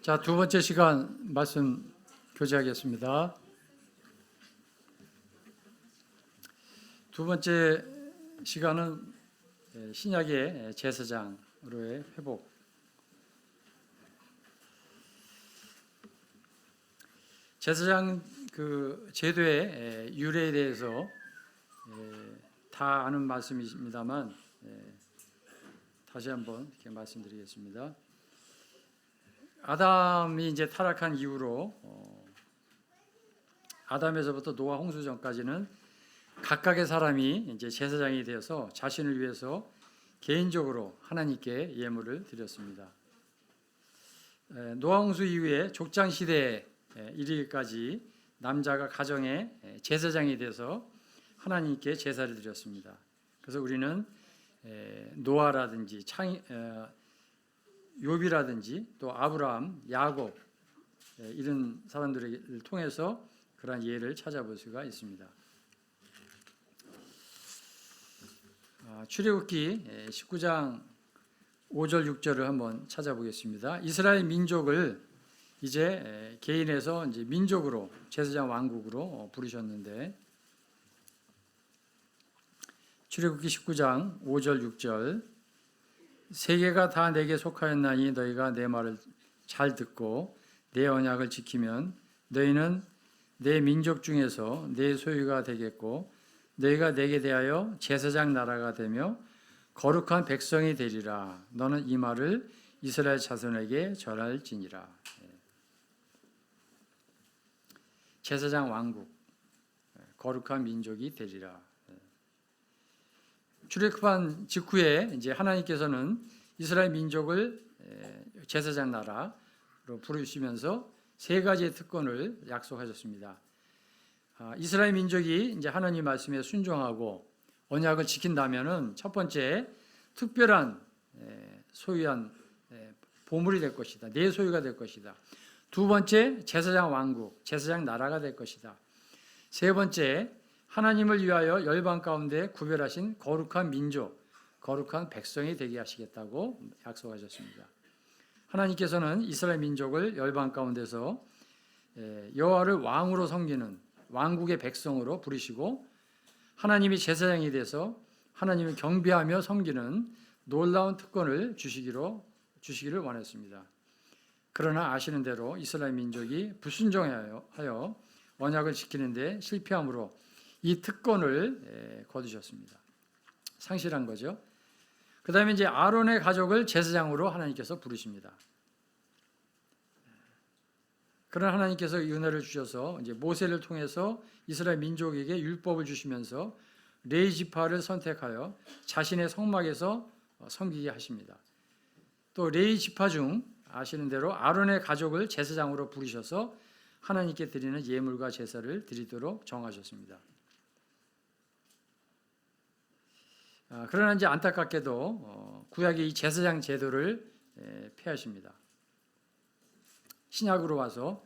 자, 두 번째 시간 말씀 교제하겠습니다. 두 번째 시간은 신약의 제사장으로의 회복. 제사장 그 제도의 유래에 대해서 다 아는 말씀이십니다만 다시 한번 이렇게 말씀드리겠습니다. 아담이 이제 타락한 이후로 아담에서부터 노아 홍수 전까지는 각각의 사람이 이제 제사장이 되어서 자신을 위해서 개인적으로 하나님께 예물을 드렸습니다. 노아 홍수 이후에 족장 시대에 이르기까지 남자가 가정의 제사장이 돼서 하나님께 제사를 드렸습니다. 그래서 우리는 노아라든지 욥이라든지 또 아브라함, 야곱 이런 사람들을 통해서 그러한 예를 찾아볼 수가 있습니다. 출애굽기 19장 5절 6절을 한번 찾아보겠습니다. 이스라엘 민족을 이제 개인에서 이제 민족으로 제사장 왕국으로 부르셨는데 출애굽기 19장 5절 6절 세계가 다 내게 속하였나니 너희가 내 말을 잘 듣고 내 언약을 지키면 너희는 내 민족 중에서 내 소유가 되겠고 너희가 내게 대하여 제사장 나라가 되며 거룩한 백성이 되리라. 너는 이 말을 이스라엘 자손에게 전할지니라. 제사장 왕국, 거룩한 민족이 되리라. 출애굽한 직후에 이제 하나님께서는 이스라엘 민족을 제사장 나라로 부르시면서 세 가지의 특권을 약속하셨습니다. 이스라엘 민족이 이제 하나님 말씀에 순종하고 언약을 지킨다면은 첫 번째 특별한 소유한 보물이 될 것이다. 내 소유가 될 것이다. 두 번째 제사장 왕국, 제사장 나라가 될 것이다. 세 번째 하나님을 위하여 열방 가운데 구별하신 거룩한 민족, 거룩한 백성이 되게 하시겠다고 약속하셨습니다. 하나님께서는 이스라엘 민족을 열방 가운데서 여호와를 왕으로 섬기는 왕국의 백성으로 부르시고 하나님이 제사장이 돼서 하나님을 경배하며 섬기는 놀라운 특권을 주시기를 원했습니다. 그러나 아시는 대로 이스라엘 민족이 불순종하여 언약을 지키는데 실패함으로 이 특권을 거두셨습니다. 상실한 거죠. 그 다음에 이제 아론의 가족을 제사장으로 하나님께서 부르십니다. 그러나 하나님께서 은혜를 주셔서 이제 모세를 통해서 이스라엘 민족에게 율법을 주시면서 레위 지파를 선택하여 자신의 성막에서 섬기게 하십니다. 또 레위 지파 중 아시는 대로 아론의 가족을 제사장으로 부르셔서 하나님께 드리는 예물과 제사를 드리도록 정하셨습니다. 그러나 이제 안타깝게도 구약의 이 제사장 제도를 폐하십니다. 신약으로 와서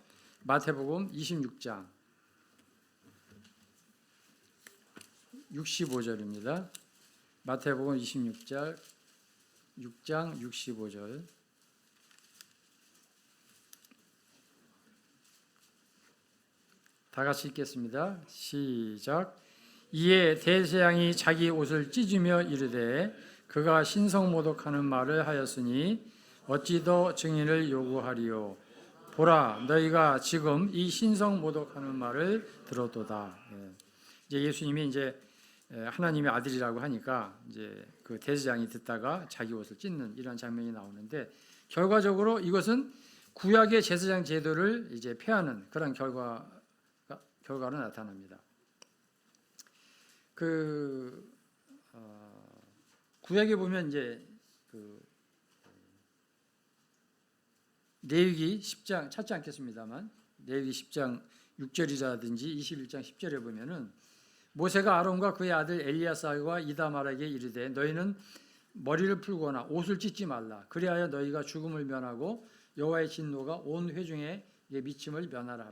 마태복음 26장 65절입니다. 마태복음 26장 65절 다 같이 읽겠습니다. 시작. 이에 대제사장이 자기 옷을 찢으며 이르되 그가 신성모독하는 말을 하였으니 어찌 더 증인을 요구하리요. 보라, 너희가 지금 이 신성모독하는 말을 들었도다. 이제 예수님이 이제 하나님의 아들이라고 하니까 이제 그 대제사장이 듣다가 자기 옷을 찢는 이런 장면이 나오는데 결과적으로 이것은 구약의 제사장 제도를 이제 폐하는 그런 결과로 나타납니다. 구약에 보면 이제 레위기 10장 찾지 않겠습니다만 레위기 10장 6절이라든지 21장 10절에 보면은 모세가 아론과 그의 아들 엘리야사와 이다말에게 이르되 너희는 머리를 풀거나 옷을 찢지 말라. 그리하여 너희가 죽음을 면하고 여호와의 진노가 온 회중에 미침을 면하라.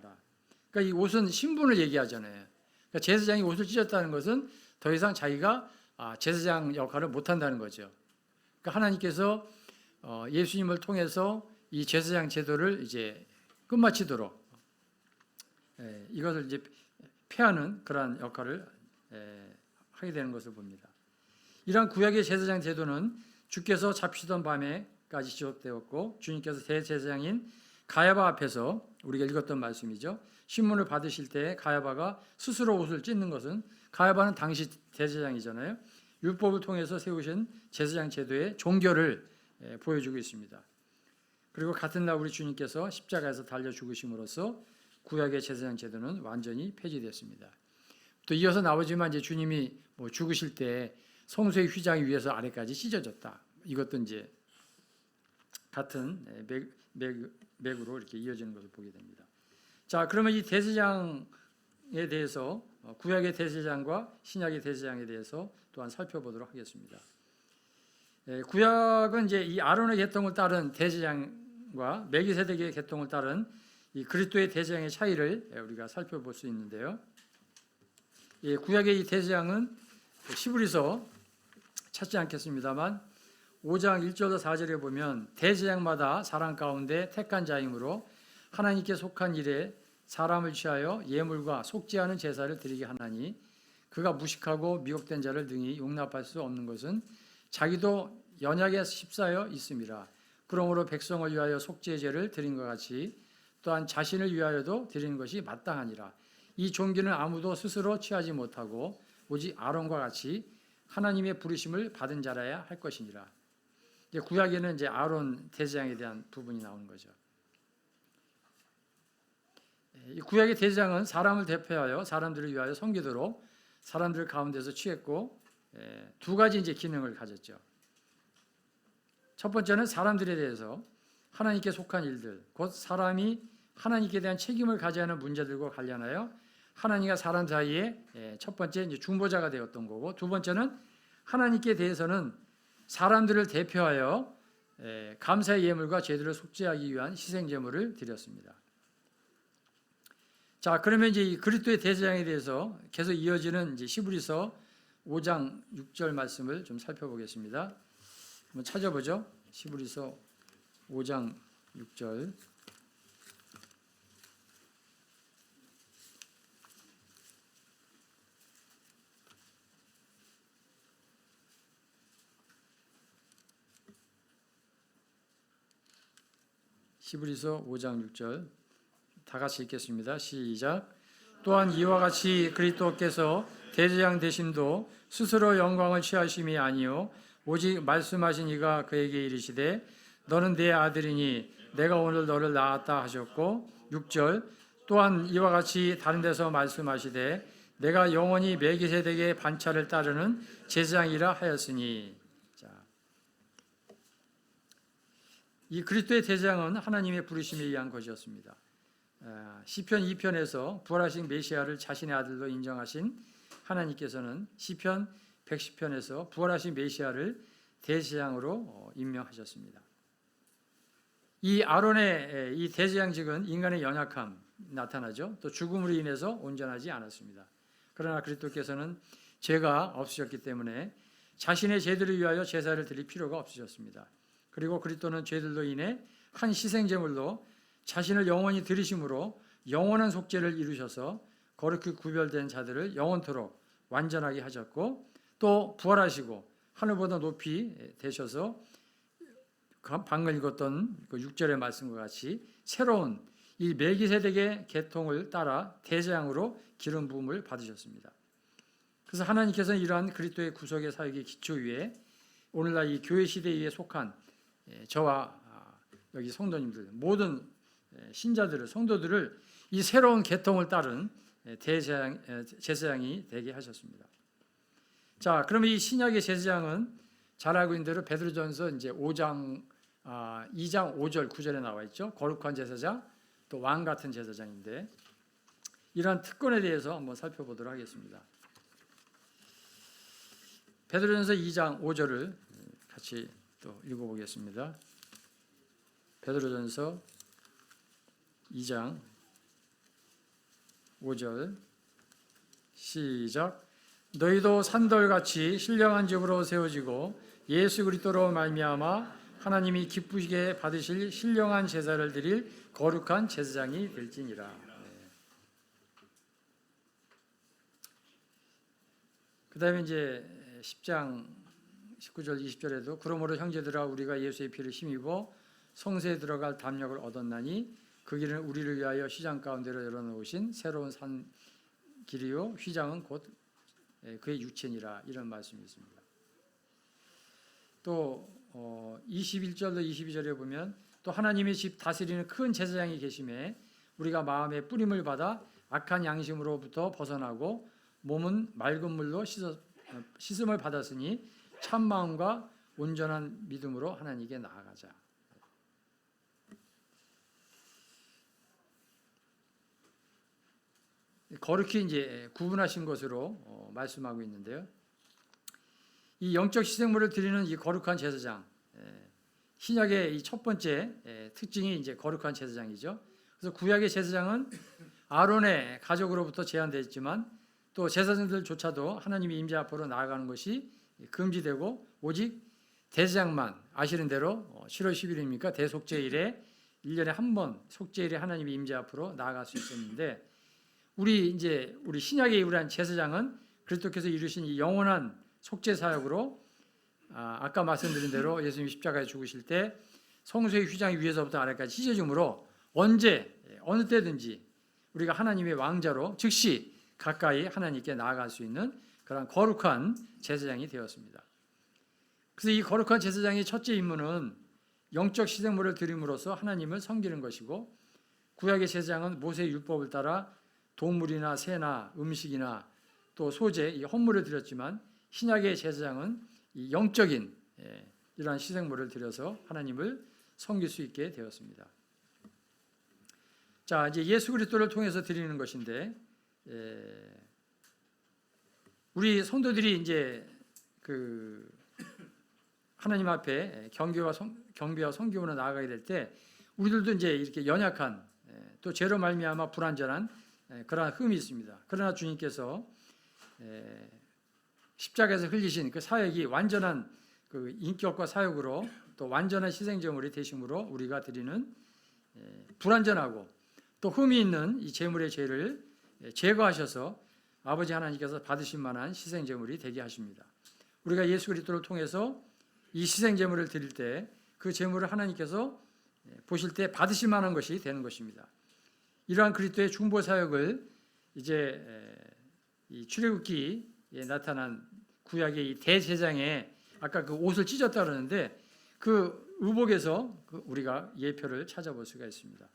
그러니까 이 옷은 신분을 얘기하잖아요. 그러니까 제사장이 옷을 찢었다는 것은 더 이상 자기가 제사장 역할을 못한다는 거죠. 그러니까 하나님께서 예수님을 통해서 이 제사장 제도를 이제 끝마치도록 이것을 이제 폐하는 그러한 역할을 하게 되는 것을 봅니다. 이러한 구약의 제사장 제도는 주께서 잡히던 밤에까지 지속되었고 주님께서 대제사장인 가야바 앞에서 우리가 읽었던 말씀이죠. 신문을 받으실 때 가야바가 스스로 옷을 찢는 것은 가야바는 당시 대제사장이잖아요. 율법을 통해서 세우신 제사장 제도의 종교를 보여주고 있습니다. 그리고 같은 날 우리 주님께서 십자가에서 달려 죽으심으로써 구약의 제사장 제도는 완전히 폐지됐습니다. 또 이어서 나오지만 이제 주님이 죽으실 때 성소의 휘장이 위에서 아래까지 찢어졌다. 이것도 이제 같은 맥으로 이렇게 이어지는 것을 보게 됩니다. 자, 그러면 이 대제사장에 대해서 구약의 대제사장과 신약의 대제사장에 대해서 또한 살펴보도록 하겠습니다. 구약은 이제 이 아론의 계통을 따른 대제사장과 멜기세덱의 계통을 따른 이 그리스도의 대제사장의 차이를 우리가 살펴볼 수 있는데요. 구약의 이 대제사장은 히브리서 찾지 않겠습니다만 5장 1절로 4절에 보면 대제사장마다 사람 가운데 택한 자이므로 하나님께 속한 일에 사람을 취하여 예물과 속죄하는 제사를 드리게 하나니 그가 무식하고 미혹된 자를 능히 용납할 수 없는 것은 자기도 연약에 휩싸여 있음이라. 그러므로 백성을 위하여 속죄제를 드린 것 같이 또한 자신을 위하여도 드리는 것이 마땅하니라. 이 종기는 아무도 스스로 취하지 못하고 오직 아론과 같이 하나님의 부르심을 받은 자라야 할 것이니라. 이제 구약에는 이제 아론 대제사장에 대한 부분이 나오는 거죠. 이 구약의 대제사장은 사람을 대표하여 사람들을 위하여 섬기도록 사람들 가운데서 취했고 두 가지 이제 기능을 가졌죠. 첫 번째는 사람들에 대해서 하나님께 속한 일들, 곧 사람이 하나님께 대한 책임을 가져야 하는 문제들과 관련하여 하나님과 사람 사이에 첫 번째 이제 중보자가 되었던 거고, 두 번째는 하나님께 대해서는 사람들을 대표하여 감사의 예물과 제도를 속죄하기 위한 희생 제물을 드렸습니다. 자, 그러면 이제 이 그리스도의 대제사장에 대해서 계속 이어지는 이제 히브리서 5장 6절 말씀을 좀 살펴보겠습니다. 한번 찾아보죠. 히브리서 5장 6절. 히브리서 5장 6절 다 같이 읽겠습니다. 시작. 또한 이와 같이 그리스도께서 대제사장 되심도 스스로 영광을 취하심이 아니요 오직 말씀하신 이가 그에게 이르시되 너는 내 아들이니 내가 오늘 너를 낳았다 하셨고, 6절. 또한 이와 같이 다른 데서 말씀하시되 내가 영원히 멜기세덱의 반차를 따르는 제사장이라 하였으니. 자, 이 그리스도의 대제사장은 하나님의 부르심에 의한 것이었습니다. 시편 2편에서 부활하신 메시아를 자신의 아들로 인정하신 하나님께서는 시편 110편에서 부활하신 메시아를 대제사장으로 임명하셨습니다. 이 아론의 이 대제사장직은 인간의 연약함 나타나죠. 또 죽음으로 인해서 온전하지 않았습니다. 그러나 그리스도께서는 죄가 없으셨기 때문에 자신의 죄들을 위하여 제사를 드릴 필요가 없으셨습니다. 그리고 그리스도는 죄들로 인해 한 희생제물로 자신을 영원히 드리심으로 영원한 속죄를 이루셔서 거룩히 구별된 자들을 영원토록 완전하게 하셨고, 또 부활하시고 하늘보다 높이 되셔서 방금 읽었던 그 6절의 말씀과 같이 새로운 이 멜기세덱의 계통을 따라 대제사장으로 기름 부음을 받으셨습니다. 그래서 하나님께서는 이러한 그리스도의 구속의 사역의 기초 위에 오늘날 이 교회 시대에 속한 저와 여기 성도님들 모든 신자들을 성도들을 이 새로운 계통을 따른 제사장이 되게 하셨습니다. 자, 그러면 이 신약의 제사장은 잘 알고 있는 대로 베드로전서 이제 2장 5절 9절에 나와 있죠. 거룩한 제사장, 또 왕 같은 제사장인데 이러한 특권에 대해서 한번 살펴보도록 하겠습니다. 베드로전서 2장 5절을 같이 또 읽어보겠습니다. 베드로전서 2장 5절 시작. 너희도 산돌같이 신령한 집으로 세워지고 예수 그리스도로 말미암아 하나님이 기쁘시게 받으실 신령한 제사를 드릴 거룩한 제사장이 될지니라. 그 다음에 이제 10장 19절 20절에도 그러므로 형제들아 우리가 예수의 피를 힘입어 성소에 들어갈 담력을 얻었나니 그 길은 우리를 위하여 시장 가운데로 열어놓으신 새로운 산 길이요 휘장은 곧 그의 육체니라. 이런 말씀이 있습니다. 또 21절로 22절에 보면 또 하나님의 집 다스리는 큰 제사장이 계심에 우리가 마음의 뿌림을 받아 악한 양심으로부터 벗어나고 몸은 맑은 물로 씻음을 받았으니 참 마음과 온전한 믿음으로 하나님께 나아가자. 거룩히 이제 구분하신 것으로 말씀하고 있는데요. 이 영적 희생물을 드리는 이 거룩한 제사장, 신약의 이 첫 번째 특징이 이제 거룩한 제사장이죠. 그래서 구약의 제사장은 아론의 가족으로부터 제한되어 있지만 또 제사장들조차도 하나님의 임재 앞으로 나아가는 것이 금지되고 오직 대제사장만 아시는 대로 7월 10일입니까? 대속죄일에 1년에 한 번 속죄일에 하나님의 임재 앞으로 나아갈 수 있었는데 우리 신약의 이후한 제사장은 그리스도께서 이루신 이 영원한 속죄 사역으로 아까 말씀드린 대로 예수님이 십자가에 죽으실 때 성소의 휘장 위에서부터 아래까지 찢어짐으로 언제 어느 때든지 우리가 하나님의 왕자로 즉시 가까이 하나님께 나아갈 수 있는 그런 거룩한 제사장이 되었습니다. 그래서 이 거룩한 제사장의 첫째 임무는 영적 희생물을 드림으로써 하나님을 섬기는 것이고 구약의 제사장은 모세의 율법을 따라 동물이나 새나 음식이나 또 소재, 이 헌물을 드렸지만 신약의 제사장은 이 영적인 이러한 희생물을 드려서 하나님을 섬길 수 있게 되었습니다. 자, 이제 예수 그리스도를 통해서 드리는 것인데 우리 성도들이 이제 그 하나님 앞에 경배와 성김으로 나아가게 될 때 우리들도 이제 이렇게 연약한 또 죄로 말미암아 불완전한 그러한 흠이 있습니다. 그러나 주님께서 십자가에서 흘리신 그 사역이 완전한 그 인격과 사역으로 또 완전한 희생제물이 되심으로 우리가 드리는 불완전하고 또 흠이 있는 이 제물의 죄를 제거하셔서 아버지 하나님께서 받으실 만한 희생제물이 되게 하십니다. 우리가 예수 그리스도를 통해서 이 희생제물을 드릴 때 그 제물을 하나님께서 보실 때 받으실 만한 것이 되는 것입니다. 이러한 그리스도의 중보 사역을 이제 이 출애굽기에 나타난 구약의 이 대제사장의 아까 그 옷을 찢었다 그러는데 그 의복에서 우리가 예표를 찾아볼 수가 있습니다.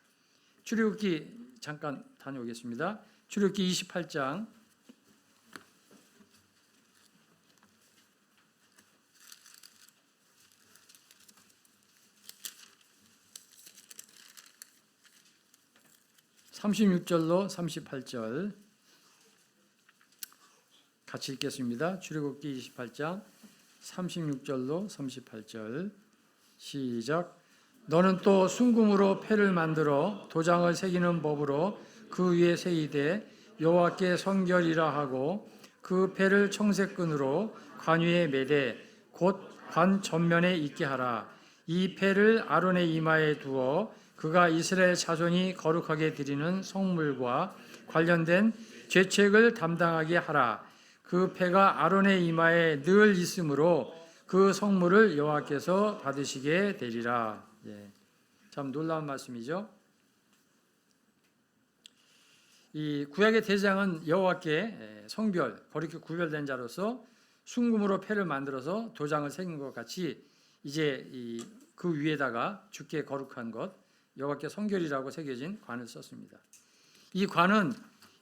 출애굽기 잠깐 다녀오겠습니다. 출애굽기 28장 36절로 38절 같이 읽겠습니다. 출애굽기 28장 36절로 38절 시작. 너는 또 순금으로 패를 만들어 도장을 새기는 법으로 그 위에 새기되 여호와께 성결이라 하고 그 패를 청색끈으로 관 위에 매되 곧 관 전면에 있게 하라. 이 패를 아론의 이마에 두어 그가 이스라엘 자손이 거룩하게 드리는 성물과 관련된 죄책을 담당하게 하라. 그 패가 아론의 이마에 늘 있으므로 그 성물을 여호와께서 받으시게 되리라. 참 놀라운 말씀이죠. 이 구약의 대제사장은 여호와께 성별, 거룩히 구별된 자로서 순금으로 패를 만들어서 도장을 새긴 것 같이 이제 그 위에다가 주께 거룩한 것, 여호와께 성결이라고 새겨진 관을 썼습니다. 이 관은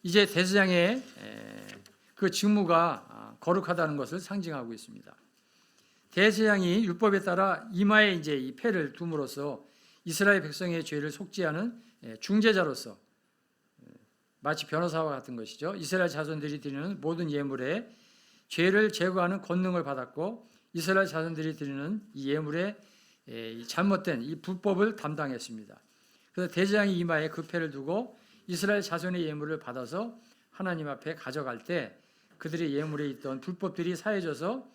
이제 대제사장의 그 직무가 거룩하다는 것을 상징하고 있습니다. 대제사장이 율법에 따라 이마에 이제 이 패를 둠으로써 이스라엘 백성의 죄를 속죄하는 중재자로서 마치 변호사와 같은 것이죠. 이스라엘 자손들이 드리는 모든 예물에 죄를 제거하는 권능을 받았고 이스라엘 자손들이 드리는 이 예물에 잘못된 이 불법을 담당했습니다. 그래서 대제사장이 이마에 그 패를 두고 이스라엘 자손의 예물을 받아서 하나님 앞에 가져갈 때 그들의 예물에 있던 불법들이 사해져서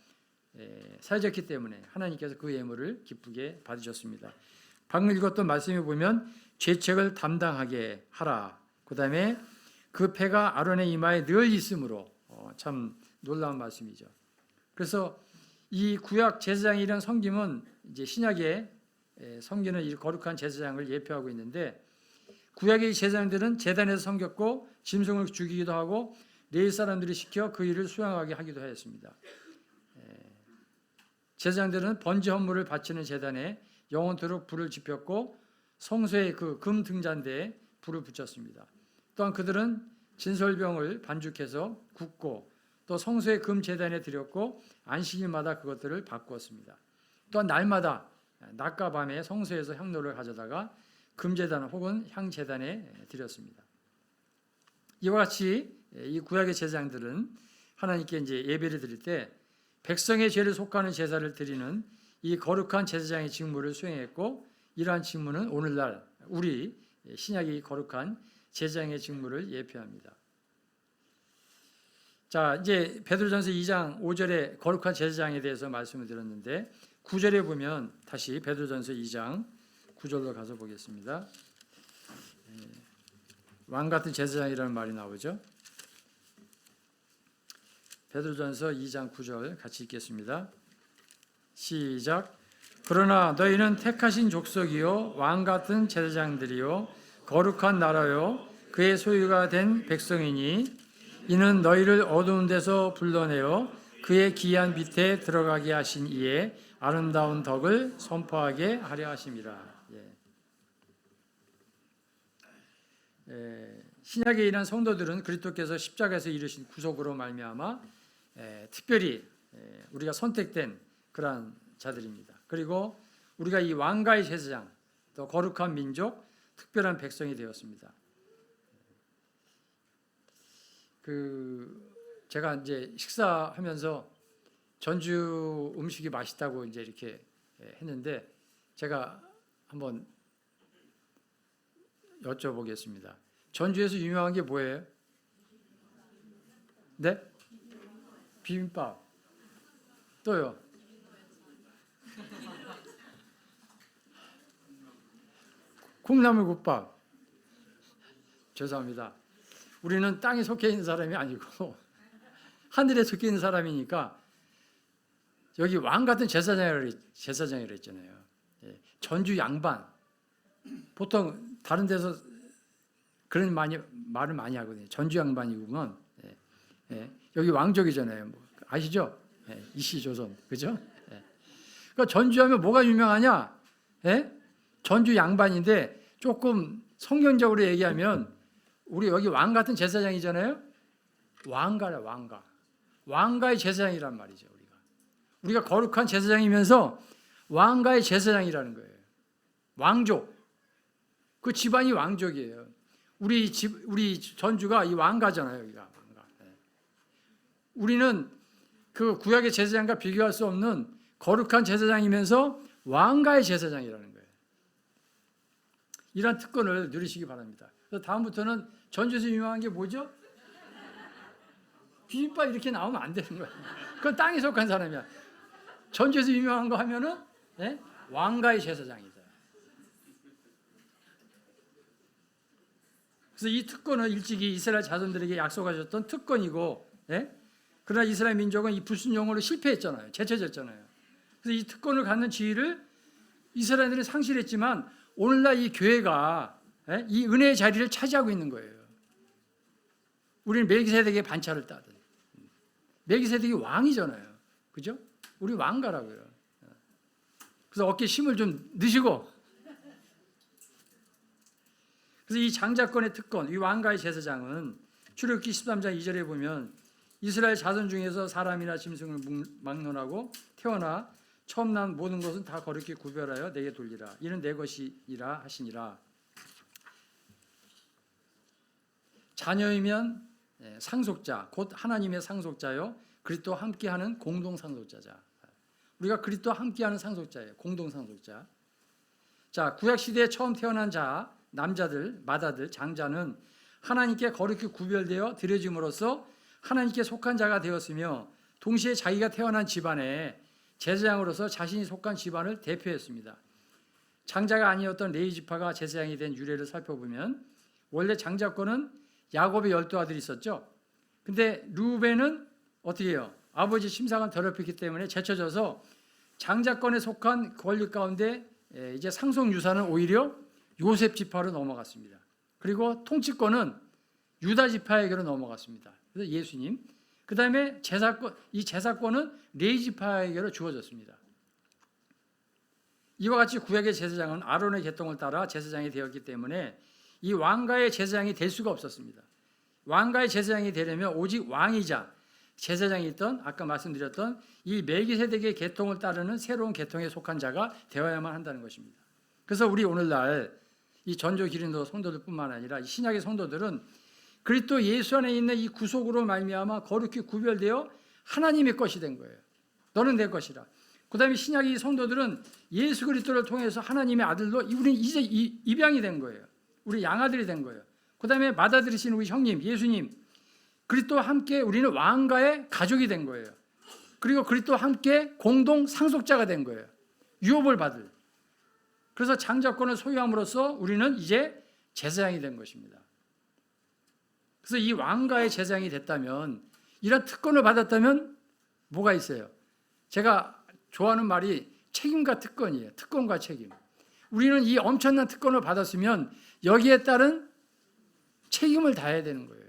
사해졌기 때문에 하나님께서 그 예물을 기쁘게 받으셨습니다. 방금 읽었던 말씀에 보면 죄책을 담당하게 하라. 그 다음에 그 패가 아론의 이마에 늘 있으므로 참 놀라운 말씀이죠. 그래서 이 구약 제사장이라는 섬김은 이제 신약에 섬기는 이 거룩한 제사장을 예표하고 있는데 구약의 제사장들은 제단에서 섬겼고 짐승을 죽이기도 하고 레위 사람들이 시켜 그 일을 수행하게 하기도 하였습니다. 제사장들은 번제 헌물을 바치는 제단에 영원토록 불을 지폈고 성소의 그 금 등잔대에 불을 붙였습니다. 또한 그들은 진설병을 반죽해서 굽고 또 성소의 금 제단에 드렸고 안식일마다 그것들을 바꾸었습니다. 또한 날마다 낮과 밤에 성소에서 향로를 가져다가 금제단 혹은 향제단에 드렸습니다. 이와 같이 이 구약의 제사장들은 하나님께 이제 예배를 드릴 때 백성의 죄를 속하는 제사를 드리는 이 거룩한 제사장의 직무를 수행했고 이러한 직무는 오늘날 우리 신약이 거룩한 제사장의 직무를 예표합니다. 자, 이제 베드로전서 2장 5절에 거룩한 제사장에 대해서 말씀을 드렸는데 9절에 보면 다시 베드로전서 2장 9절로 가서 보겠습니다. 왕 같은 제사장이라는 말이 나오죠. 베드로전서 2장 9절 같이 읽겠습니다. 시작. 그러나 너희는 택하신 족속이요 왕 같은 제사장들이요 거룩한 나라요 그의 소유가 된 백성이니 이는 너희를 어두운 데서 불러내어 그의 기이한 빛에 들어가게 하신 이의 아름다운 덕을 선포하게 하려 하심이라. 신약에 일한 성도들은 그리스도께서 십자가에서 이루신 구속으로 말미암아 특별히 우리가 선택된 그러한 자들입니다. 그리고 우리가 이 왕가의 제사장, 또 거룩한 민족, 특별한 백성이 되었습니다. 제가 이제 식사하면서 전주 음식이 맛있다고 이제 이렇게 했는데 제가 한번 여쭤보겠습니다. 전주에서 유명한 게 뭐예요? 네? 비빔밥. 또요? 콩나물국밥. 죄송합니다. 우리는 땅에 속해 있는 사람이 아니고 하늘에 속해 있는 사람이니까 여기 왕 같은 제사장이라고 했잖아요. 전주 양반. 보통 다른 데서 그런 말을 많이 하거든요. 전주 양반이구먼. 여기 왕족이잖아요. 아시죠? 이시조선. 그죠? 그러니까 전주하면 뭐가 유명하냐? 전주 양반인데 조금 성경적으로 얘기하면 우리 여기 왕 같은 제사장이잖아요. 왕가라 왕가. 왕가의 제사장이란 말이죠. 우리가 거룩한 제사장이면서 왕가의 제사장이라는 거예요. 왕족. 그 집안이 왕족이에요. 우리 전주가 이 왕가잖아요. 여기가 왕가. 우리는 그 구약의 제사장과 비교할 수 없는 거룩한 제사장이면서 왕가의 제사장이라는 거예요. 이러한 특권을 누리시기 바랍니다. 그래서 다음부터는 전주에서 유명한 게 뭐죠? 비빔밥 이렇게 나오면 안 되는 거예요. 그건 땅에 속한 사람이야. 전주에서 유명한 거 하면은 왕가의 제사장이다. 그래서 이 특권은 일찍이 이스라엘 자손들에게 약속하셨던 특권이고, 그러나 이스라엘 민족은 이 불순종으로 실패했잖아요. 제쳐졌잖아요. 그래서 이 특권을 갖는 지위를 이스라엘들이 상실했지만 오늘날 이 교회가 이 은혜의 자리를 차지하고 있는 거예요. 우리는 멜기세덱의 반차를 따든 멜기세덱이 왕이잖아요. 그죠? 우리 왕가라고요. 그래서 어깨에 힘을 좀 넣으시고, 그래서 이 장자권의 특권, 이 왕가의 제사장은 출애굽기 13장 2절에 보면 이스라엘 자손 중에서 사람이나 짐승을 막론하고 태어나 처음 난 모든 것은 다 거룩히 구별하여 내게 돌리라. 이는 내 것이라 하시니라. 자녀이면 상속자, 곧 하나님의 상속자요 그리스도와 함께하는 공동 상속자자. 우리가 그리스도와 함께하는 상속자예요. 공동 상속자. 자, 구약 시대에 처음 태어난 자, 남자들, 맏아들, 장자는 하나님께 거룩히 구별되어 드려짐으로써 하나님께 속한 자가 되었으며 동시에 자기가 태어난 집안에 제사장으로서 자신이 속한 집안을 대표했습니다. 장자가 아니었던 레위 지파가 제사장이 된 유래를 살펴보면 원래 장자권은 야곱의 12아들이 있었죠. 근데 루벤은 어떻게 해요? 아버지 심상을 더럽혔기 때문에 제쳐져서 장자권에 속한 권리 가운데 이제 상속 유산은 오히려 요셉 지파로 넘어갔습니다. 그리고 통치권은 유다 지파에게로 넘어갔습니다. 그래서 예수님, 그 다음에 이 제사권은 레위 지파에게로 주어졌습니다. 이와 같이 구약의 제사장은 아론의 계통을 따라 제사장이 되었기 때문에 이 왕가의 제사장이 될 수가 없었습니다. 왕가의 제사장이 되려면 오직 왕이자 제사장이 있던 아까 말씀드렸던 이 멜기세덱의 계통을 따르는 새로운 계통에 속한 자가 되어야만 한다는 것입니다. 그래서 우리 오늘날 이 전조 기린도 성도들뿐만 아니라 이 신약의 성도들은 그리스도 예수 안에 있는 이 구속으로 말미암아 거룩히 구별되어 하나님의 것이 된 거예요. 너는 내 것이라. 그다음에 신약의 성도들은 예수 그리스도를 통해서 하나님의 아들로 우리는 이제 입양이 된 거예요. 우리 양아들이 된 거예요. 그다음에 받아들이신 우리 형님 예수님 그리스도와 함께 우리는 왕가의 가족이 된 거예요. 그리고 그리스도와 함께 공동 상속자가 된 거예요. 유업을 받을. 그래서 장자권을 소유함으로써 우리는 이제 제사장이 된 것입니다. 그래서 이 왕가의 제사장이 됐다면 이런 특권을 받았다면 뭐가 있어요? 제가 좋아하는 말이 책임과 특권이에요. 특권과 책임. 우리는 이 엄청난 특권을 받았으면 여기에 따른 책임을 다해야 되는 거예요.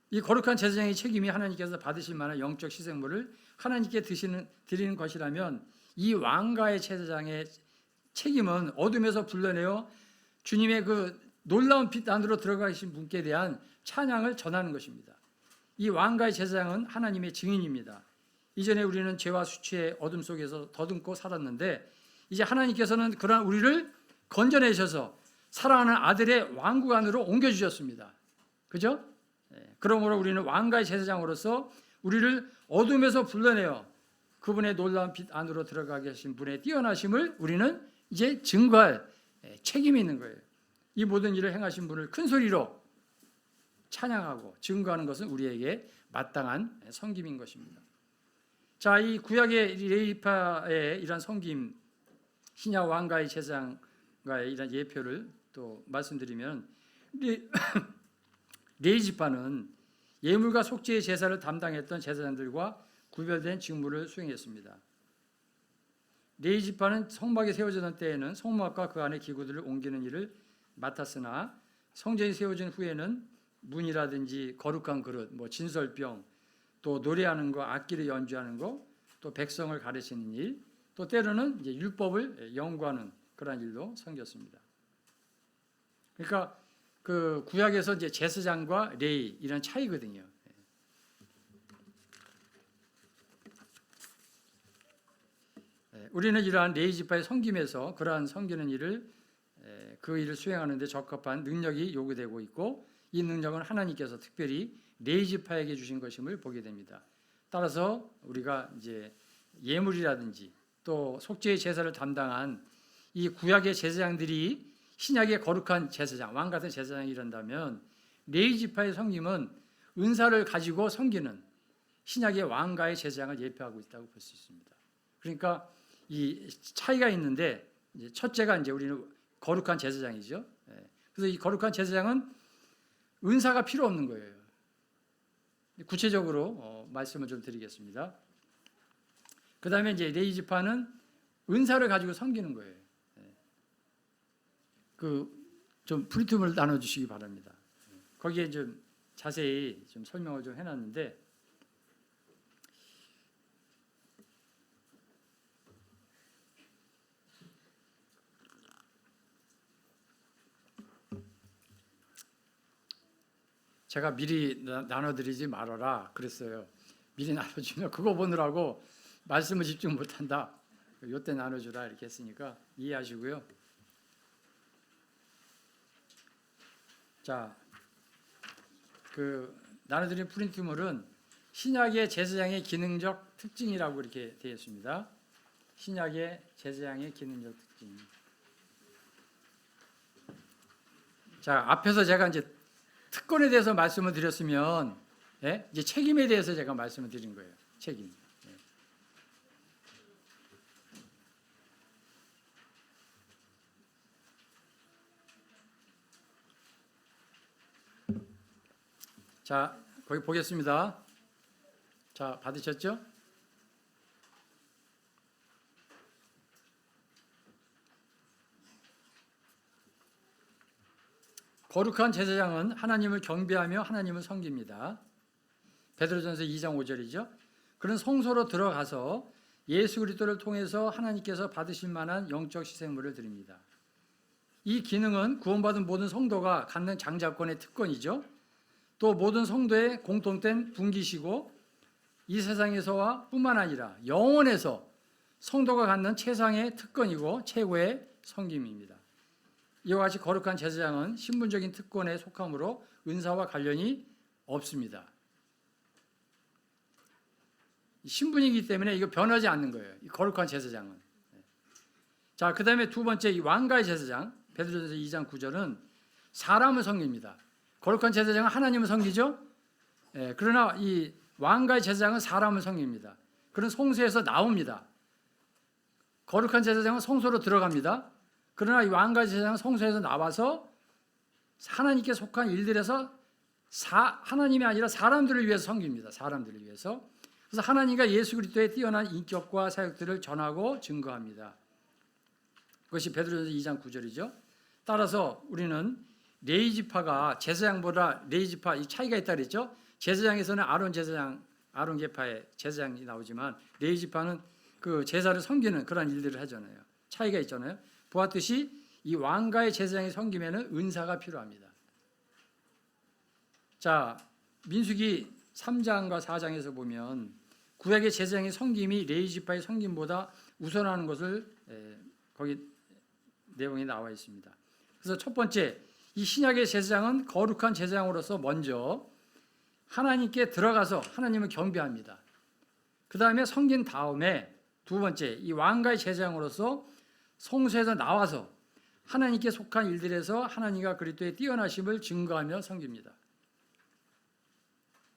이 거룩한 제사장의 책임이 하나님께서 받으실 만한 영적 희생물을 하나님께 드리는 것이라면 이 왕가의 제사장의 책임은 어둠에서 불러내어 주님의 그 놀라운 빛 안으로 들어가신 분께 대한 찬양을 전하는 것입니다. 이 왕가의 제사장은 하나님의 증인입니다. 이전에 우리는 죄와 수치의 어둠 속에서 더듬고 살았는데 이제 하나님께서는 그러한 우리를 건져내셔서 사랑하는 아들의 왕국 안으로 옮겨주셨습니다. 그죠? 그러므로 우리는 왕가의 제사장으로서 우리를 어둠에서 불러내어 그분의 놀라운 빛 안으로 들어가게 하신 분의 뛰어나심을 우리는 이제 증거할 책임이 있는 거예요. 이 모든 일을 행하신 분을 큰 소리로 찬양하고 증거하는 것은 우리에게 마땅한 섬김인 것입니다. 자, 이 구약의 레위파의 이런 섬김, 신약 왕가의 제사장과의 이런 예표를 또 말씀드리면 레위 지파는 예물과 속죄의 제사를 담당했던 제사장들과 구별된 직무를 수행했습니다. 레위 지파는 성막이 세워지던 때에는 성막과 그 안의 기구들을 옮기는 일을 맡았으나 성전이 세워진 후에는 문이라든지 거룩한 그릇, 진설병, 또 노래하는 거, 악기를 연주하는 거, 또 백성을 가르치는 일, 또 때로는 이제 율법을 연구하는 그런 일도 생겼습니다. 그러니까 그 구약에서 이제 제사장과 레위 이런 차이거든요. 우리는 이러한 레위 지파의 섬김에서 그러한 섬기는 일을 그 일을 수행하는 데 적합한 능력이 요구되고 있고 이 능력은 하나님께서 특별히 레위 지파에게 주신 것임을 보게 됩니다. 따라서 우리가 이제 예물이라든지 또 속죄의 제사를 담당한 이 구약의 제사장들이 신약의 거룩한 제사장, 왕 같은 제사장이 이런다면 레위 지파의 섬김은 은사를 가지고 섬기는 신약의 왕가의 제사장을 예표하고 있다고 볼 수 있습니다. 그러니까 이 차이가 있는데 첫째가 이제 우리는 거룩한 제사장이죠. 그래서 이 거룩한 제사장은 은사가 필요 없는 거예요. 구체적으로 말씀을 좀 드리겠습니다. 그 다음에 이제 레위 지파는 은사를 가지고 섬기는 거예요. 좀 프리툼을 나눠주시기 바랍니다. 거기에 좀 자세히 좀 설명을 좀 해놨는데 제가 미리 나눠드리지 말아라 그랬어요. 미리 나눠주면 그거 보느라고 말씀을 집중 못한다. 요때 나눠주라 이렇게 했으니까 이해하시고요. 자, 나눠드린 프린트물은 신약의 제사장의 기능적 특징이라고 이렇게 되어 있습니다. 신약의 제사장의 기능적 특징. 자, 앞에서 제가 이제 특권에 대해서 말씀을 드렸으면 예? 이제 책임에 대해서 제가 말씀을 드린 거예요. 책임. 예. 자, 거기 보겠습니다. 자, 받으셨죠? 거룩한 제사장은 하나님을 경배하며 하나님을 섬깁니다. 베드로전서 2장 5절이죠. 그런 성소로 들어가서 예수 그리스도를 통해서 하나님께서 받으실 만한 영적 희생물을 드립니다. 이 기능은 구원받은 모든 성도가 갖는 장자권의 특권이죠. 또 모든 성도의 공통된 분기시고 이 세상에서와 뿐만 아니라 영원에서 성도가 갖는 최상의 특권이고 최고의 섬김입니다. 이와 같이 거룩한 제사장은 신분적인 특권에 속하므로 은사와 관련이 없습니다. 신분이기 때문에 이거 변하지 않는 거예요. 이 거룩한 제사장은. 자, 그 다음에 두 번째 이 왕가의 제사장 베드로전서 2장 9절은 사람을 섬깁니다. 거룩한 제사장은 하나님을 섬기죠. 그러나 이 왕가의 제사장은 사람을 섬깁니다. 그런 성소에서 나옵니다. 거룩한 제사장은 성소로 들어갑니다. 그러나 이 왕가의 제사장은 성소에서 나와서 하나님께 속한 일들에서 하나님이 아니라 사람들을 위해서 섬깁니다. 사람들을 위해서. 그래서 하나님과 예수 그리스도의 뛰어난 인격과 사역들을 전하고 증거합니다. 그것이 베드로전서 2장 9절이죠. 따라서 우리는 레위 지파가 제사장보다 레위 지파 이 차이가 있다 그랬죠. 제사장에서는 아론 제사장, 아론 계파의 제사장이 나오지만 레위 지파는 그 제사를 섬기는 그런 일들을 하잖아요. 차이가 있잖아요. 보았듯이 이 왕가의 제사장의 섬김에는 은사가 필요합니다. 자, 민수기 3장과 4장에서 보면 구약의 제사장의 섬김이 레위 지파의 섬김보다 우선하는 것을 거기 내용이 나와 있습니다. 그래서 첫 번째, 이 신약의 제사장은 거룩한 제사장으로서 먼저 하나님께 들어가서 하나님을 경배합니다. 그 다음에 섬긴 다음에 두 번째, 이 왕가의 제사장으로서 성소에서 나와서 하나님께 속한 일들에서 하나님과 그리스도의 뛰어나심을 증거하며 섬깁니다.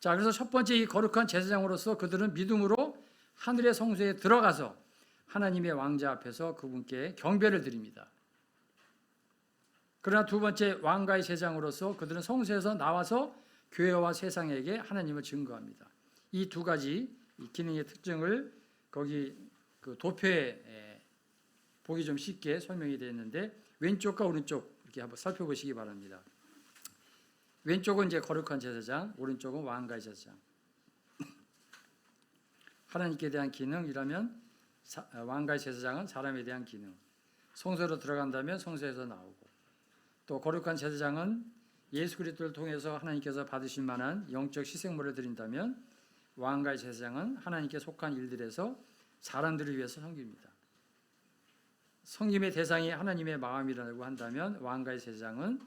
자, 그래서 첫 번째 이 거룩한 제사장으로서 그들은 믿음으로 하늘의 성소에 들어가서 하나님의 왕자 앞에서 그분께 경배를 드립니다. 그러나 두 번째 왕가의 제사장으로서 그들은 성소에서 나와서 교회와 세상에게 하나님을 증거합니다. 이 두 가지 기능의 특징을 거기 그 도표에 보기 좀 쉽게 설명이 되어 있는데 왼쪽과 오른쪽 이렇게 한번 살펴보시기 바랍니다. 왼쪽은 이제 거룩한 제사장, 오른쪽은 왕가의 제사장. 하나님께 대한 기능이라면 왕가의 제사장은 사람에 대한 기능. 성소로 들어간다면 성소에서 나오고 또 거룩한 제사장은 예수 그리스도를 통해서 하나님께서 받으실 만한 영적 희생물을 드린다면 왕가의 제사장은 하나님께 속한 일들에서 사람들을 위해서 섬깁니다. 섬김의 대상이 하나님의 마음이라고 한다면 왕가의 제사장은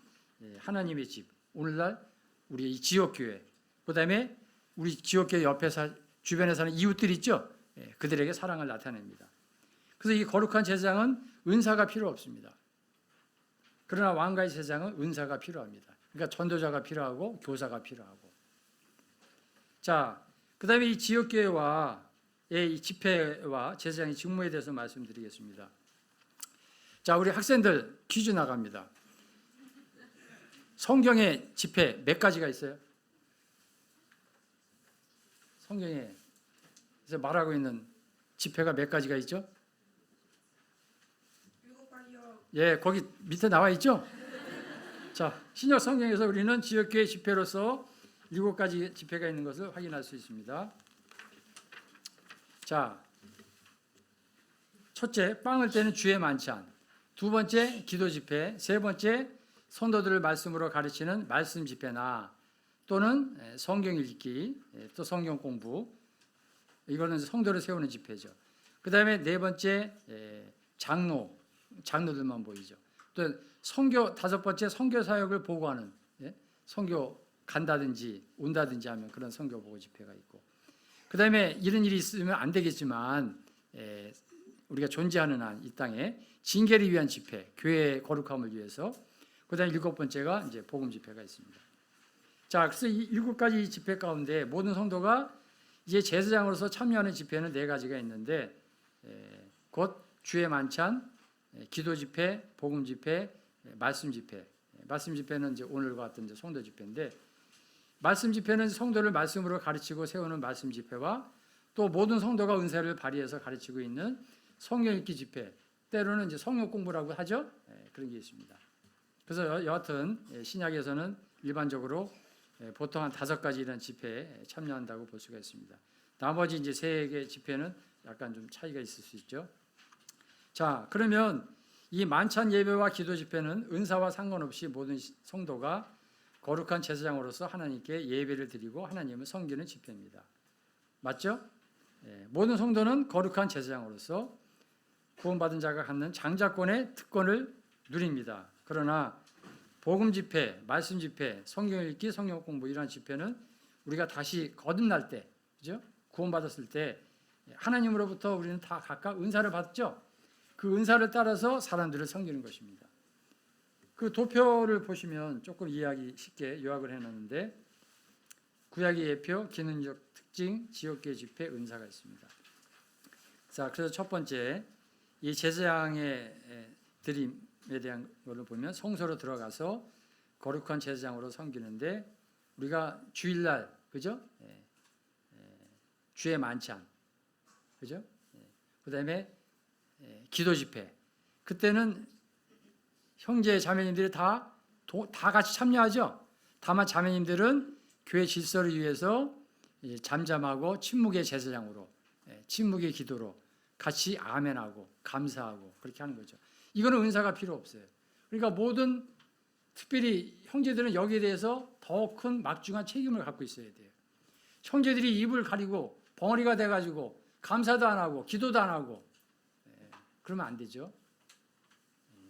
하나님의 집, 오늘날 우리 이 지역교회, 그 다음에 우리 지역교회 옆에 주변에 사는 이웃들 있죠? 그들에게 사랑을 나타냅니다. 그래서 이 거룩한 제사장은 은사가 필요 없습니다. 그러나 왕가의 제사장은 은사가 필요합니다. 그러니까 전도자가 필요하고 교사가 필요하고. 자, 그 다음에 이 지역교회와의 이 집회와 제사장의 직무에 대해서 말씀드리겠습니다. 자, 우리 학생들 퀴즈 나갑니다. 성경에 집회 몇 가지가 있어요? 성경에 말하고 있는 집회가 몇 가지가 있죠? 7가지요. 예, 거기 밑에 나와 있죠? 자, 신약 성경에서 우리는 지역교회 집회로서 7가지 집회가 있는 것을 확인할 수 있습니다. 자, 첫째, 빵을 떼는 주의 만찬. 두 번째, 기도 집회. 세 번째, 성도들을 말씀으로 가르치는 말씀 집회나 또는 성경 읽기, 또 성경 공부. 이거는 성도를 세우는 집회죠. 그 다음에 네 번째, 장로들만 보이죠. 또 선교, 다섯 번째, 선교 사역을 보고하는, 선교 간다든지 온다든지 하면 그런 선교 보고 집회가 있고. 그 다음에 이런 일이 있으면 안 되겠지만 우리가 존재하는 한 이 땅에 징계를 위한 집회, 교회의 거룩함을 위해서. 그 다음에 7번째가 이제 복음 집회가 있습니다. 자, 그래서 이 7가지 집회 가운데 모든 성도가 이제 제사장으로서 참여하는 집회는 4가지가 있는데 곧 주의 만찬, 기도 집회, 복음 집회, 말씀 집회. 말씀 집회는 이제 오늘과 같은 이제 성도 집회인데, 말씀 집회는 성도를 말씀으로 가르치고 세우는 말씀 집회와 또 모든 성도가 은사를 발휘해서 가르치고 있는 성경 읽기 집회, 때로는 이제 성경 공부라고 하죠. 그런 게 있습니다. 그래서 여하튼 신약에서는 일반적으로 보통 한 5가지 이런 집회에 참여한다고 볼 수가 있습니다. 나머지 이제 3개 집회는 약간 좀 차이가 있을 수 있죠. 자, 그러면 이 만찬 예배와 기도 집회는 은사와 상관없이 모든 성도가 거룩한 제사장으로서 하나님께 예배를 드리고 하나님을 섬기는 집회입니다. 맞죠? 모든 성도는 거룩한 제사장으로서 구원받은 자가 갖는 장자권의 특권을 누립니다. 그러나 복음 집회, 말씀 집회, 성경 읽기, 성경 공부 이러한 집회는 우리가 다시 거듭날 때, 그죠? 구원받았을 때 하나님으로부터 우리는 다 각각 은사를 받죠. 그 은사를 따라서 사람들을 섬기는 것입니다. 그 도표를 보시면 조금 이해하기 쉽게 요약을 해놨는데, 구약의 예표, 기능적 특징, 지역계 집회, 은사가 있습니다. 자, 그래서 첫 번째 이 제사장의 드림에 대한 것을 보면 성소로 들어가서 거룩한 제사장으로 섬기는데, 우리가 주일날, 그죠? 주의 만찬, 그죠? 그다음에 기도 집회. 그때는 형제 자매님들이 다 같이 참여하죠. 다만 자매님들은 교회 질서를 위해서 잠잠하고 침묵의 제사장으로, 침묵의 기도로 같이 아멘하고 감사하고 그렇게 하는 거죠. 이거는 은사가 필요 없어요. 그러니까 모든, 특별히 형제들은 여기에 대해서 더 큰 막중한 책임을 갖고 있어야 돼요. 형제들이 입을 가리고 벙어리가 돼가지고 감사도 안 하고 기도도 안 하고 그러면 안 되죠.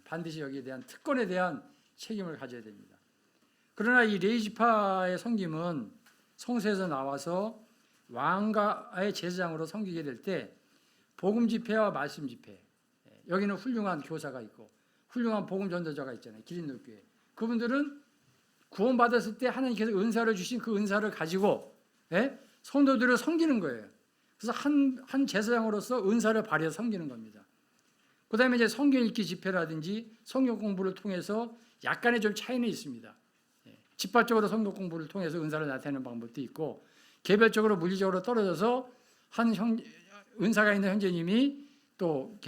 반드시 여기에 대한 특권에 대한 책임을 가져야 됩니다. 그러나 이 레위지파의 섬김은 성소에서 나와서 왕가의 제사장으로 섬기게 될 때 복음 집회와 말씀 집회, 여기는 훌륭한 교사가 있고 훌륭한 복음 전도자가 있잖아요. 기린노교회. 그분들은 구원받았을 때 하나님께서 은사를 주신 그 은사를 가지고 성도들을 섬기는 거예요. 그래서 한 제사장으로서 은사를 발휘해서 섬기는 겁니다. 그 다음에 이제 성경 읽기 집회라든지 성경 공부를 통해서 약간의 좀 차이는 있습니다. 집합적으로 성경 공부를 통해서 은사를 나타내는 방법도 있고, 개별적으로 물리적으로 떨어져서 은사가 있는 형제님이 또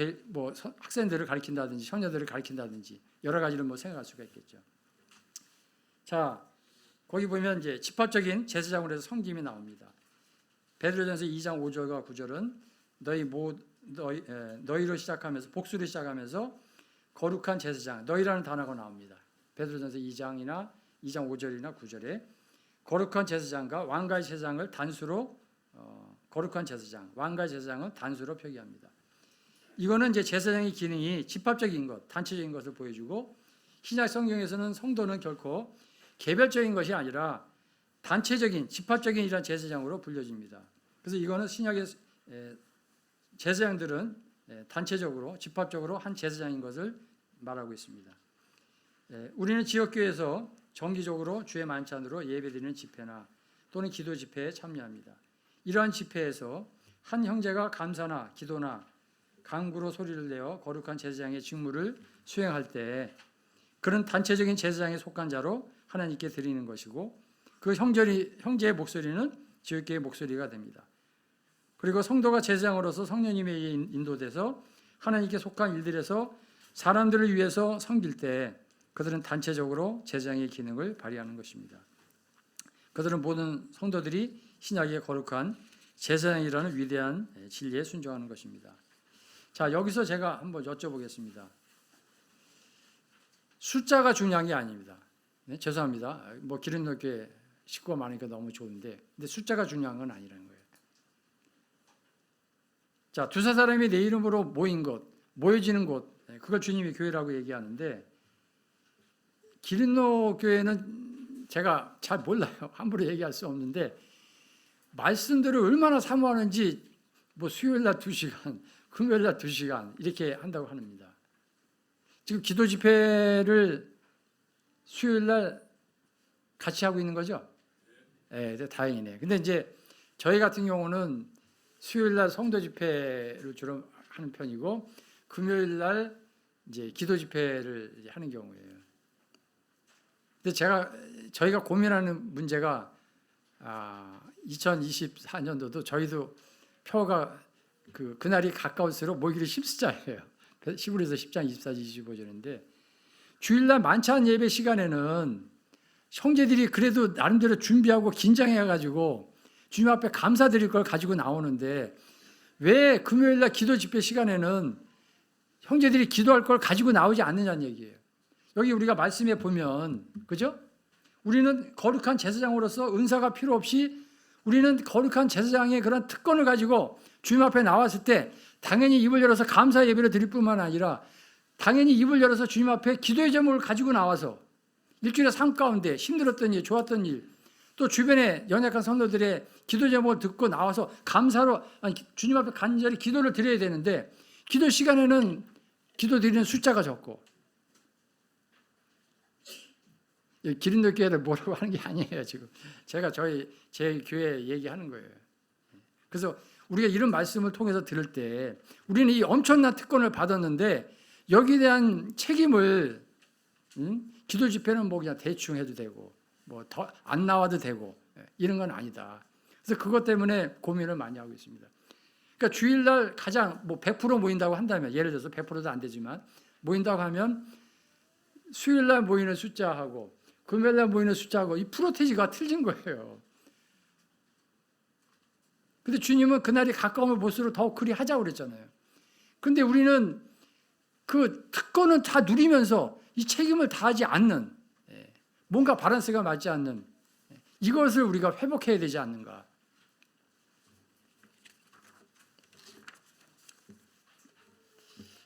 학생들을 가르친다든지 처녀들을 가르친다든지 여러 가지를 생각할 수가 있겠죠. 자, 거기 보면 이제 집합적인 제사장으로 해서 섬김이 나옵니다. 베드로전서 2장 5절과 9절은 너희로 시작하면서 복수를 시작하면서 거룩한 제사장, 너희라는 단어가 나옵니다. 베드로전서 2장이나 2장 5절이나 9절에 거룩한 제사장과 왕가의 제사장을 단수로 거룩한 제사장, 왕가의 제사장은 단수로 표기합니다. 이거는 이제 제사장의 기능이 집합적인 것, 단체적인 것을 보여주고, 신약 성경에서는 성도는 결코 개별적인 것이 아니라 단체적인, 집합적인 이런 제사장으로 불려집니다. 그래서 이거는 신약의 제사장들은 단체적으로, 집합적으로 한 제사장인 것을 말하고 있습니다. 우리는 지역교회에서 정기적으로 주의 만찬으로 예배드리는 집회나 또는 기도 집회에 참여합니다. 이러한 집회에서 한 형제가 감사나 기도나 간구로 소리를 내어 거룩한 제사장의 직무를 수행할 때 그런 단체적인 제사장에 속한 자로 하나님께 드리는 것이고, 그 형제의 목소리는 지역교회의 목소리가 됩니다. 그리고 성도가 제사장으로서 성령님에 인도돼서 하나님께 속한 일들에서 사람들을 위해서 섬길 때 그들은 단체적으로 제사장의 기능을 발휘하는 것입니다. 그들은 모든 성도들이 신약의 거룩한 제사장이라는 위대한 진리에 순종하는 것입니다. 자, 여기서 제가 한번 여쭤보겠습니다. 숫자가 중요한 게 아닙니다. 네, 죄송합니다. 기린노교회 식구가 많으니까 너무 좋은데, 근데 숫자가 중요한 건 아니라는 거예요. 자, 두세 사람이 내 이름으로 모인 곳, 모여지는 곳, 그걸 주님이 교회라고 얘기하는데, 기린노교회는 제가 잘 몰라요. 함부로 얘기할 수 없는데, 말씀들을 얼마나 사모하는지 수요일날 2시간, 금요일날 2시간 이렇게 한다고 합니다. 지금 기도 집회를 수요일날 같이 하고 있는 거죠? 네, 다행이네. 근데 이제 저희 같은 경우는 수요일 날 성도 집회를 주로 하는 편이고 금요일 날 이제 기도 집회를 하는 경우예요. 근데 저희가 고민하는 문제가 2024년도도 저희도 표가 그날이 가까울수록 모이기를 힘쓰자예요. 히브리서 10장 24절 25절인데 주일날 만찬 예배 시간에는 형제들이 그래도 나름대로 준비하고 긴장해가지고 주님 앞에 감사드릴 걸 가지고 나오는데 왜 금요일날 기도 집회 시간에는 형제들이 기도할 걸 가지고 나오지 않느냐는 얘기예요. 여기 우리가 말씀에 보면 그죠? 우리는 거룩한 제사장으로서 은사가 필요 없이 우리는 거룩한 제사장의 그런 특권을 가지고 주님 앞에 나왔을 때 당연히 입을 열어서 감사 예배를 드릴 뿐만 아니라 당연히 입을 열어서 주님 앞에 기도의 제목을 가지고 나와서 일주일의 삶 가운데 힘들었던 일, 좋았던 일, 또 주변에 연약한 성도들의 기도 제목을 듣고 나와서 감사로 주님 앞에 간절히 기도를 드려야 되는데 기도 시간에는 기도 드리는 숫자가 적고 기린도 교회를 뭐라고 하는 게 아니에요. 지금 제가 제 교회 얘기하는 거예요. 그래서 우리가 이런 말씀을 통해서 들을 때 우리는 이 엄청난 특권을 받았는데 여기에 대한 책임을 기도 집회는 뭐 그냥 대충 해도 되고 뭐 더 안 나와도 되고 이런 건 아니다. 그래서 그것 때문에 고민을 많이 하고 있습니다. 그러니까 주일날 가장 뭐 100% 모인다고 한다면 예를 들어서 100%도 안 되지만 모인다고 하면 수요일날 모이는 숫자하고 금요일날 모이는 숫자하고 이 프로테이지가 틀린 거예요. 근데 주님은 그날이 가까우면 볼수록 더 그리하자고 그랬잖아요. 근데 우리는 그 특권은 다 누리면서 이 책임을 다하지 않는 뭔가 밸런스가 맞지 않는 이것을 우리가 회복해야 되지 않는가.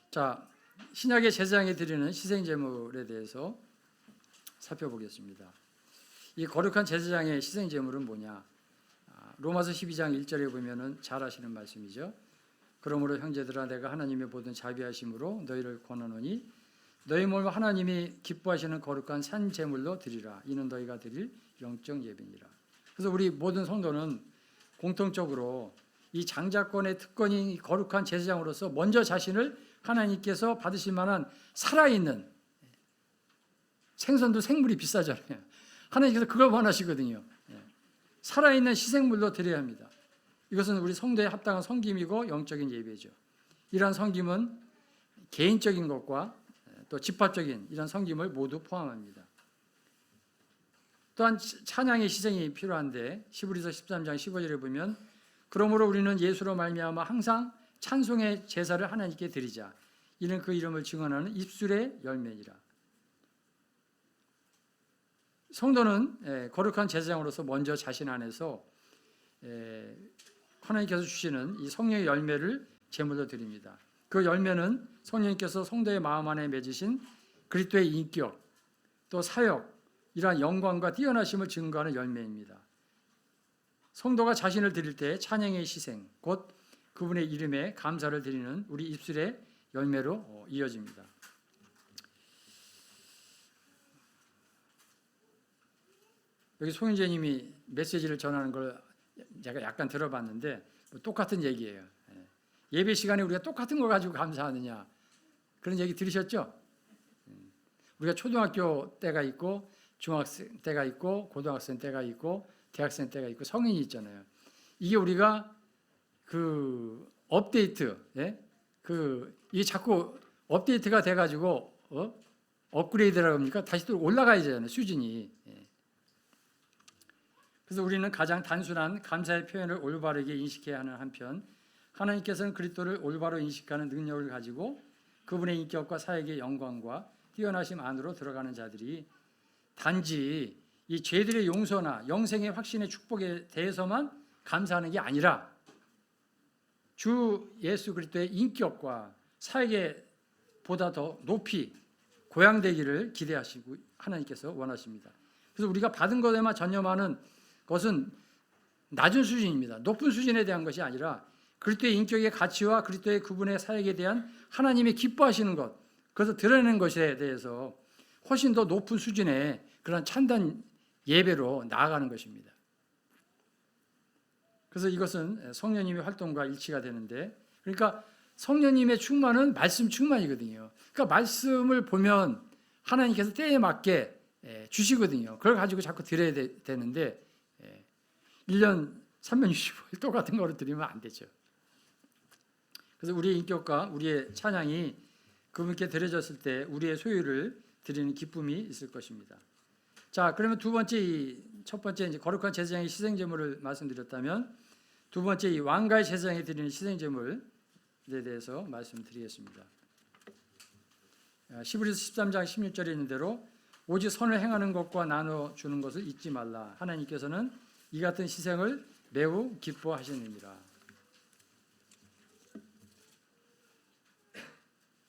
자, 신약의 제사장이 드리는 희생제물에 대해서 살펴보겠습니다. 이 거룩한 제사장의 희생제물은 뭐냐? 로마서 12장 1절에 보면은 잘 아시는 말씀이죠. 그러므로 형제들아 내가 하나님의 모든 자비하심으로 너희를 권하노니 너희 몸을 하나님이 기뻐하시는 거룩한 산 제물로 드리라. 이는 너희가 드릴 영적 예배니라. 그래서 우리 모든 성도는 공통적으로 이 장자권의 특권인 거룩한 제사장으로서 먼저 자신을 하나님께서 받으실 만한 살아있는 생선도 생물이 비싸잖아요. 하나님께서 그걸 원하시거든요. 살아있는 희생물로 드려야 합니다. 이것은 우리 성도에 합당한 섬김이고 영적인 예배죠. 이러한 섬김은 개인적인 것과 또 집합적인 이런 섬김을 모두 포함합니다. 또한 찬양의 희생이 필요한데 히브리서 13장 15절에 보면 그러므로 우리는 예수로 말미암아 항상 찬송의 제사를 하나님께 드리자. 이는 그 이름을 증언하는 입술의 열매니라. 성도는 거룩한 제사장으로서 먼저 자신 안에서 하나님께서 주시는 이 성령의 열매를 제물로 드립니다. 그 열매는 성령님께서 성도의 마음 안에 맺으신 그리스도의 인격, 또 사역, 이러한 영광과 뛰어나심을 증거하는 열매입니다. 성도가 자신을 드릴 때 찬양의 희생, 곧 그분의 이름에 감사를 드리는 우리 입술의 열매로 이어집니다. 여기 송윤재님이 메시지를 전하는 걸 제가 약간 들어봤는데 똑같은 얘기예요. 예배 시간에 우리가 똑같은 걸 가지고 감사하느냐 그런 얘기 들으셨죠? 우리가 초등학교 때가 있고 중학생 때가 있고 고등학생 때가 있고 대학생 때가 있고 성인이 있잖아요. 이게 우리가 그 업데이트, 이게 자꾸 업데이트가 돼가지고 업그레이드라고 합니까? 다시 또 올라가야 되잖아요, 수준이. 그래서 우리는 가장 단순한 감사의 표현을 올바르게 인식해야 하는 한편 하나님께서는 그리스도를 올바로 인식하는 능력을 가지고 그분의 인격과 사역의 영광과 뛰어나심 안으로 들어가는 자들이 단지 이 죄들의 용서나 영생의 확신의 축복에 대해서만 감사하는 게 아니라 주 예수 그리스도의 인격과 사역에 보다 더 높이 고양되기를 기대하시고 하나님께서 원하십니다. 그래서 우리가 받은 것에만 전념하는 것은 낮은 수준입니다. 높은 수준에 대한 것이 아니라 그리스도의 인격의 가치와 그리스도의 그분의 사역에 대한 하나님이 기뻐하시는 것, 그것을 드러내는 것에 대해서 훨씬 더 높은 수준의 그런 참된 예배로 나아가는 것입니다. 그래서 이것은 성령님의 활동과 일치가 되는데, 그러니까 성령님의 충만은 말씀 충만이거든요. 그러니까 말씀을 보면 하나님께서 때에 맞게 주시거든요. 그걸 가지고 자꾸 드려야 되는데 1년 365일 똑같은 거를 드리면 안 되죠. 그래서 우리의 인격과 우리의 찬양이 그분께 드려졌을 때 우리의 소유를 드리는 기쁨이 있을 것입니다. 자, 그러면 첫 번째 이제 거룩한 제사장의 희생제물을 말씀드렸다면, 두 번째 이 왕가의 제사장이 드리는 희생제물에 대해서 말씀드리겠습니다. 히브리서 13장 16절에 있는 대로 오직 선을 행하는 것과 나눠 주는 것을 잊지 말라. 하나님께서는 이 같은 희생을 매우 기뻐하시느니라.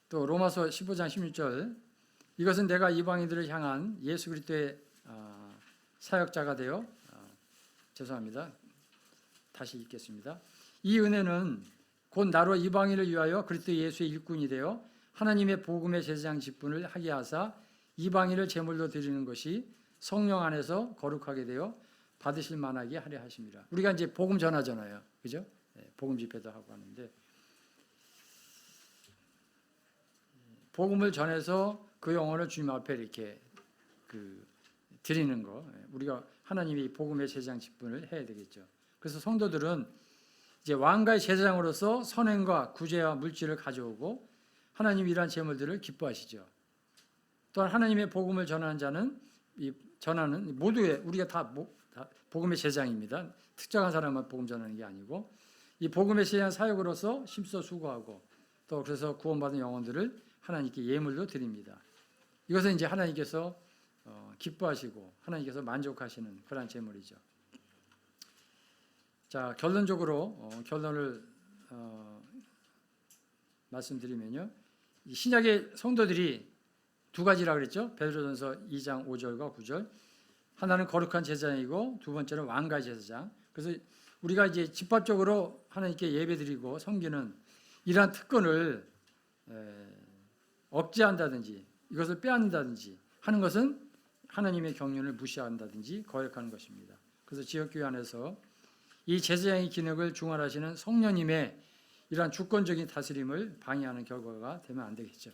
또 로마서 15장 16절, 이것은 내가 이방인들을 향한 예수 그리스도의 사역자가 되어 죄송합니다. 다시 읽겠습니다. 이 은혜는 곧 나로 이방인을 위하여 그리스도 예수의 일꾼이 되어 하나님의 복음의 제사장 직분을 하게 하사 이방인을 제물로 드리는 것이 성령 안에서 거룩하게 되어 받으실 만하게 하려 하십니다. 우리가 이제 복음 전하잖아요, 그죠? 복음 집회도 하고 하는데, 복음을 전해서 그 영혼을 주님 앞에 이렇게 드리는 거, 우리가 하나님의 복음의 제사장 직분을 해야 되겠죠. 그래서 성도들은 이제 왕가의 제사장으로서 선행과 구제와 물질을 가져오고 하나님 이러한 제물들을 기뻐하시죠. 또한 하나님의 복음을 전하는 자는 전하는 모두의 우리가 다 복음의 제사장입니다. 특정한 사람만 복음 전하는 게 아니고 이 복음의 제사장 사역으로서 힘써 수고하고 또 그래서 구원받은 영혼들을 하나님께 예물로 드립니다. 이것은 이제 하나님께서 기뻐하시고 하나님께서 만족하시는 그런 제물이죠. 자, 결론적으로 결론을 말씀드리면요, 이 신약의 성도들이 두 가지라 그랬죠. 베드로전서 2장 5절과 9절. 하나는 거룩한 제사장이고 두 번째는 왕가의 제사장. 그래서 우리가 이제 집합적으로 하나님께 예배드리고 섬기는 이러한 특권을 억제한다든지 이것을 빼앗는다든지 하는 것은 하나님의 경륜을 무시한다든지 거역하는 것입니다. 그래서 지역교회 안에서 이 제사장의 기능을 중화하시는 성령님의 이러한 주권적인 다스림을 방해하는 결과가 되면 안 되겠죠.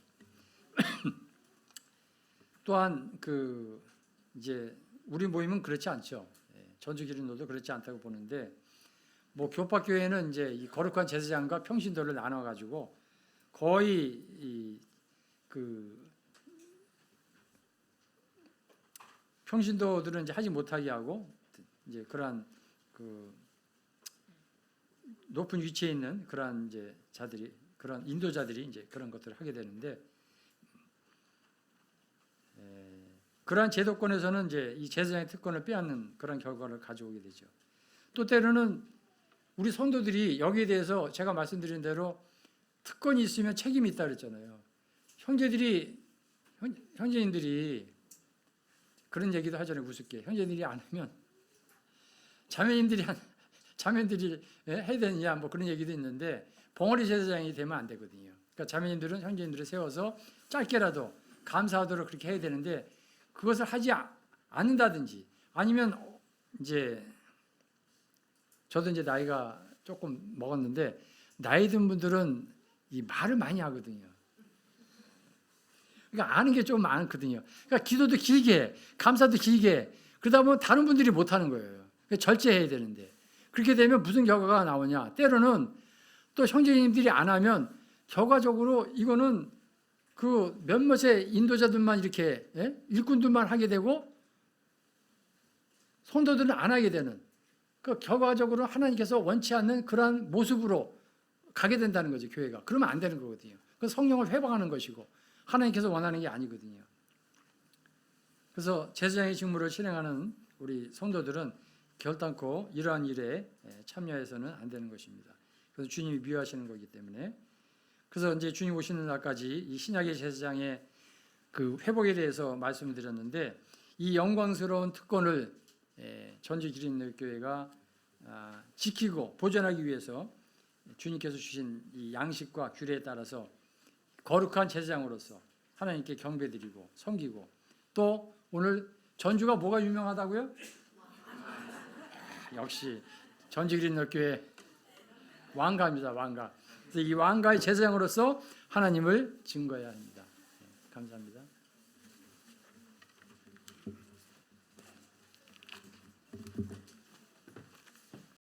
또한 이제 우리 모임은 그렇지 않죠. 전주기린도도 그렇지 않다고 보는데, 뭐 교파교회는 이제 이 거룩한 제사장과 평신도를 나눠 가지고 거의 평신도들은 이제 하지 못하게 하고 이제 그러한 높은 위치에 있는 그러한 이제 자들이 그런 인도자들이 이제 그런 것들을 하게 되는데, 그러한 제도권에서는 이제 이 제사장의 특권을 빼앗는 그런 결과를 가져오게 되죠. 또 때로는 우리 성도들이 여기에 대해서 제가 말씀드린 대로 특권이 있으면 책임이 있다 그랬잖아요. 형제님들이 그런 얘기도 하잖아요. 우습게 형제들이 안 하면 자매님들이 해야 되느냐 뭐 그런 얘기도 있는데, 봉어리 제사장이 되면 안 되거든요. 그러니까 자매님들은 형제님들을 세워서 짧게라도 감사하도록 그렇게 해야 되는데, 그것을 하지 않는다든지 아니면 이제 저도 이제 나이가 조금 먹었는데 나이 든 분들은 이 말을 많이 하거든요. 그러니까 아는 게 좀 많거든요. 그러니까 기도도 길게, 감사도 길게, 그러다 보면 다른 분들이 못 하는 거예요. 절제해야 되는데, 그렇게 되면 무슨 결과가 나오냐? 때로는 또 형제님들이 안 하면 결과적으로 이거는 그 몇몇의 인도자들만 이렇게 일꾼들만 하게 되고 성도들은 안 하게 되는, 그 결과적으로 하나님께서 원치 않는 그러한 모습으로 가게 된다는 거죠. 교회가. 그러면 안 되는 거거든요. 그 성령을 회복하는 것이고 하나님께서 원하는 게 아니거든요. 그래서 제사장의 직무를 실행하는 우리 성도들은 결단코 이러한 일에 참여해서는 안 되는 것입니다. 그래서 주님이 미워하시는 거기 때문에, 그래서 이제 주님 오시는 날까지 이 신약의 제사장의 그 회복에 대해서 말씀을 드렸는데, 이 영광스러운 특권을 전주기린교회가 지키고 보존하기 위해서 주님께서 주신 이 양식과 규례에 따라서 거룩한 제사장으로서 하나님께 경배드리고 섬기고, 또 오늘 전주가 뭐가 유명하다고요? 역시 전지그린너교회 왕가입니다. 왕가. 그래서 이 왕가의 제사장으로서 하나님을 증거해야 합니다. 감사합니다.